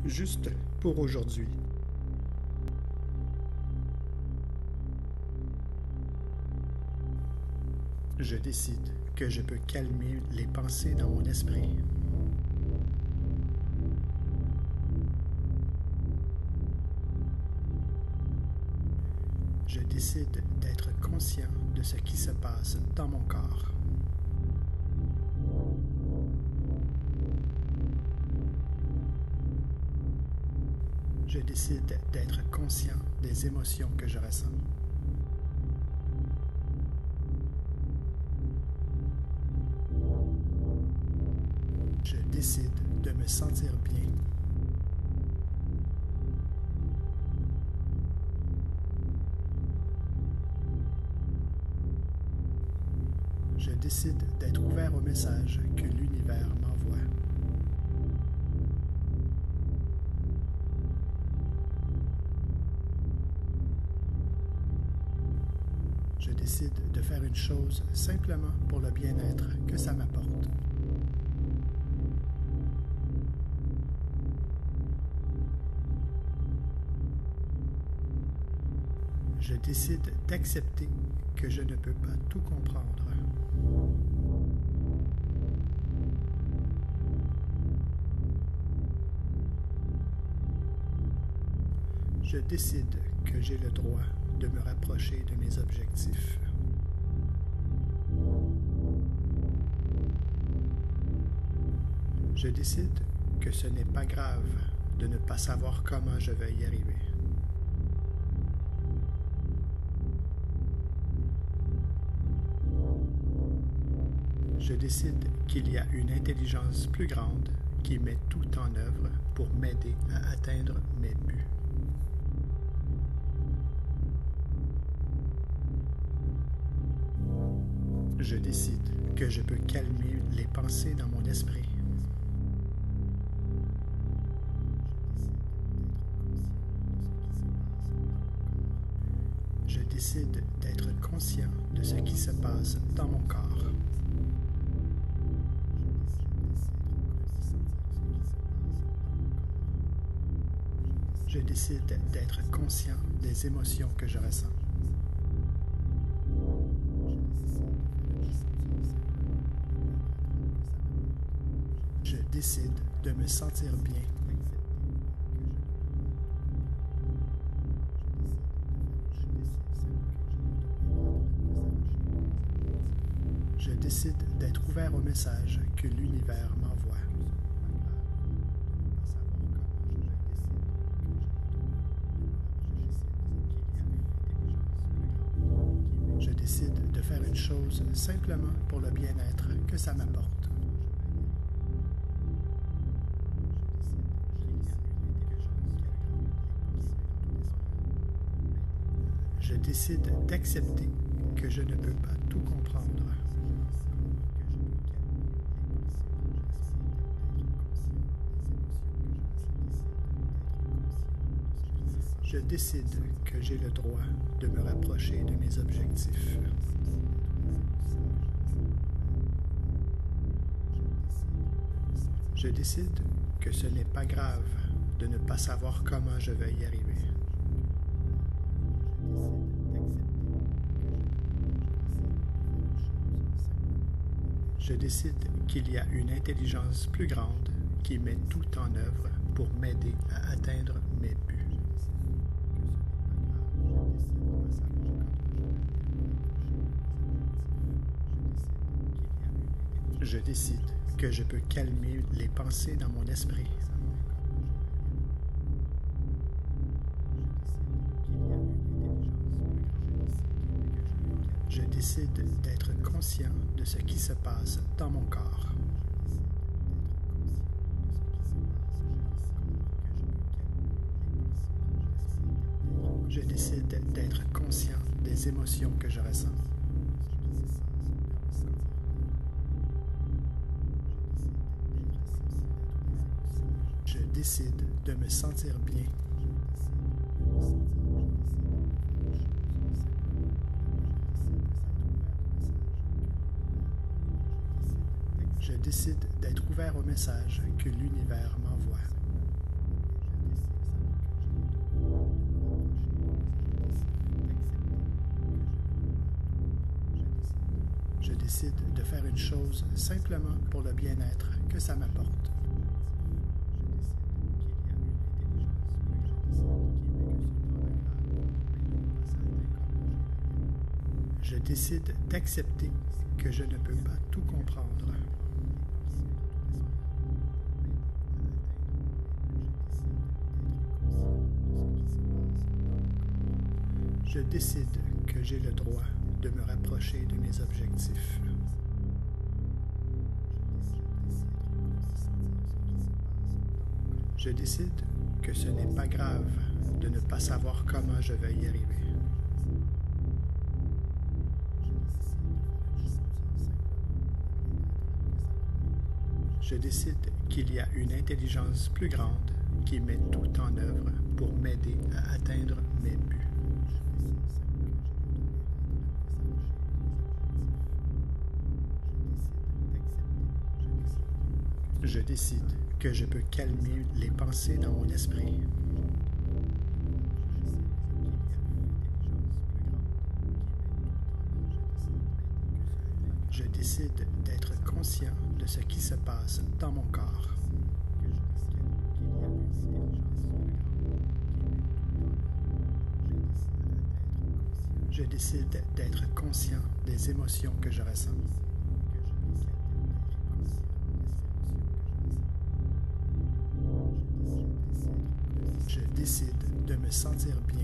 juste pour aujourd'hui. Je décide que je peux calmer les pensées dans mon esprit. Je décide d'être conscient de ce qui se passe dans mon corps. Je décide d'être conscient des émotions que je ressens. Je décide de me sentir bien. Je décide d'être ouvert au message que l'univers m'envoie. Je décide de faire une chose simplement pour le bien-être que ça m'apporte. Je décide d'accepter que je ne peux pas tout comprendre. Je décide que j'ai le droit de me rapprocher de mes objectifs. Je décide que ce n'est pas grave de ne pas savoir comment je vais y arriver. Je décide qu'il y a une intelligence plus grande qui met tout en œuvre pour m'aider à atteindre mes buts. Je décide que je peux calmer les pensées dans mon esprit. Je décide d'être conscient de ce qui se passe dans mon corps. Je décide d'être conscient des émotions que je ressens. Je décide de me sentir bien. Je décide d'être ouvert au message que l'univers m'envoie. Je décide de faire une chose simplement pour le bien-être que ça m'apporte. Je décide d'accepter que je ne peux pas tout comprendre. Je décide que j'ai le droit de me rapprocher de mes objectifs. Je décide que ce n'est pas grave de ne pas savoir comment je vais y arriver. Je décide qu'il y a une intelligence plus grande qui met tout en œuvre pour m'aider à atteindre mes buts. Je décide que je peux calmer les pensées dans mon esprit. Je décide d'être conscient de ce qui se passe dans mon corps. Je décide d'être conscient des émotions que je ressens. Je décide de me sentir bien. Je décide d'être ouvert au message que l'univers m'envoie. décide de faire une chose simplement pour le bien-être que ça m'apporte. Je décide d'accepter que je ne peux pas tout comprendre. Je décide que j'ai le droit de me rapprocher de mes objectifs. Je décide que ce n'est pas grave de ne pas savoir comment je vais y arriver. Je décide qu'il y a une intelligence plus grande qui met tout en œuvre pour m'aider à atteindre mes buts. Je décide que je peux calmer les pensées dans mon esprit. Je décide d'être conscient de ce qui se passe dans mon corps. Je décide d'être conscient des émotions que je ressens. Je décide de me sentir bien.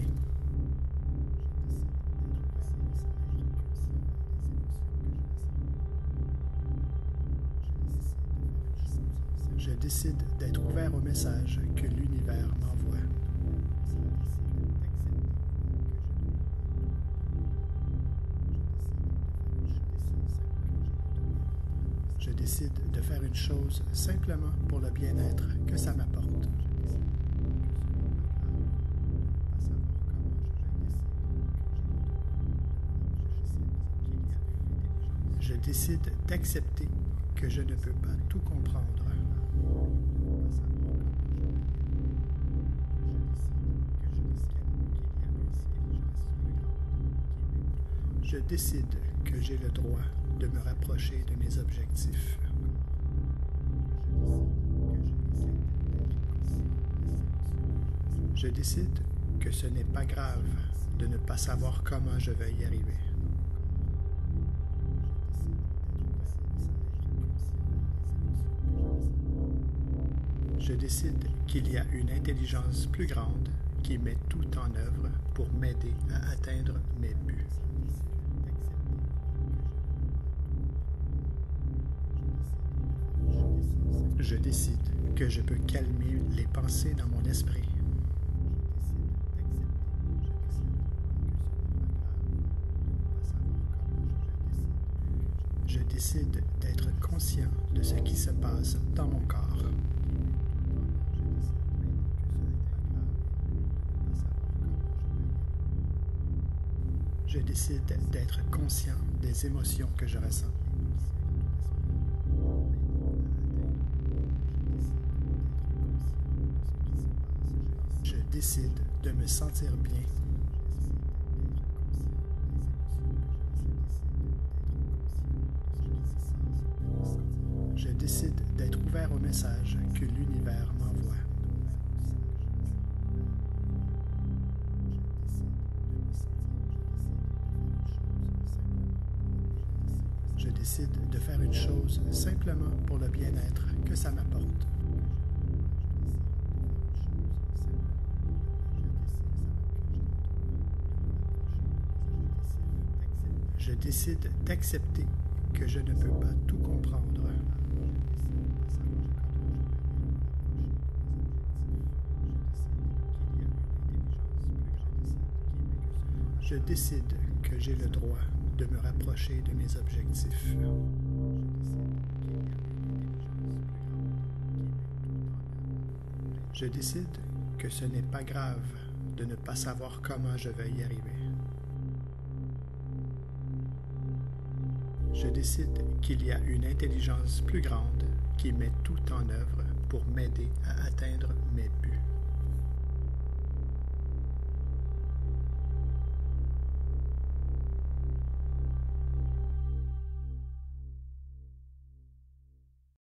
Je décide d'être ouvert au message que l'univers m'envoie. Je décide de faire une chose simplement pour le bien-être que ça m'apporte. Je décide d'accepter que je ne peux pas tout comprendre. Je décide que j'ai le droit de me rapprocher de mes objectifs. Je décide que ce n'est pas grave de ne pas savoir comment je vais y arriver. Je décide qu'il y a une intelligence plus grande qui met tout en œuvre pour m'aider à atteindre mes buts. Je décide que je peux calmer les pensées dans mon esprit. Je décide d'être conscient de ce qui se passe dans mon corps. Je décide d'être conscient des émotions que je ressens. Je décide de me sentir bien. Je décide d'être ouvert au message que l'univers m'envoie. Je décide de faire une chose simplement pour le bien-être que ça m'apporte. Je décide d'accepter que je ne peux pas tout comprendre. Je décide que j'ai le droit de me rapprocher de mes objectifs. Je décide que ce n'est pas grave de ne pas savoir comment je vais y arriver. Je décide qu'il y a une intelligence plus grande qui met tout en œuvre pour m'aider à atteindre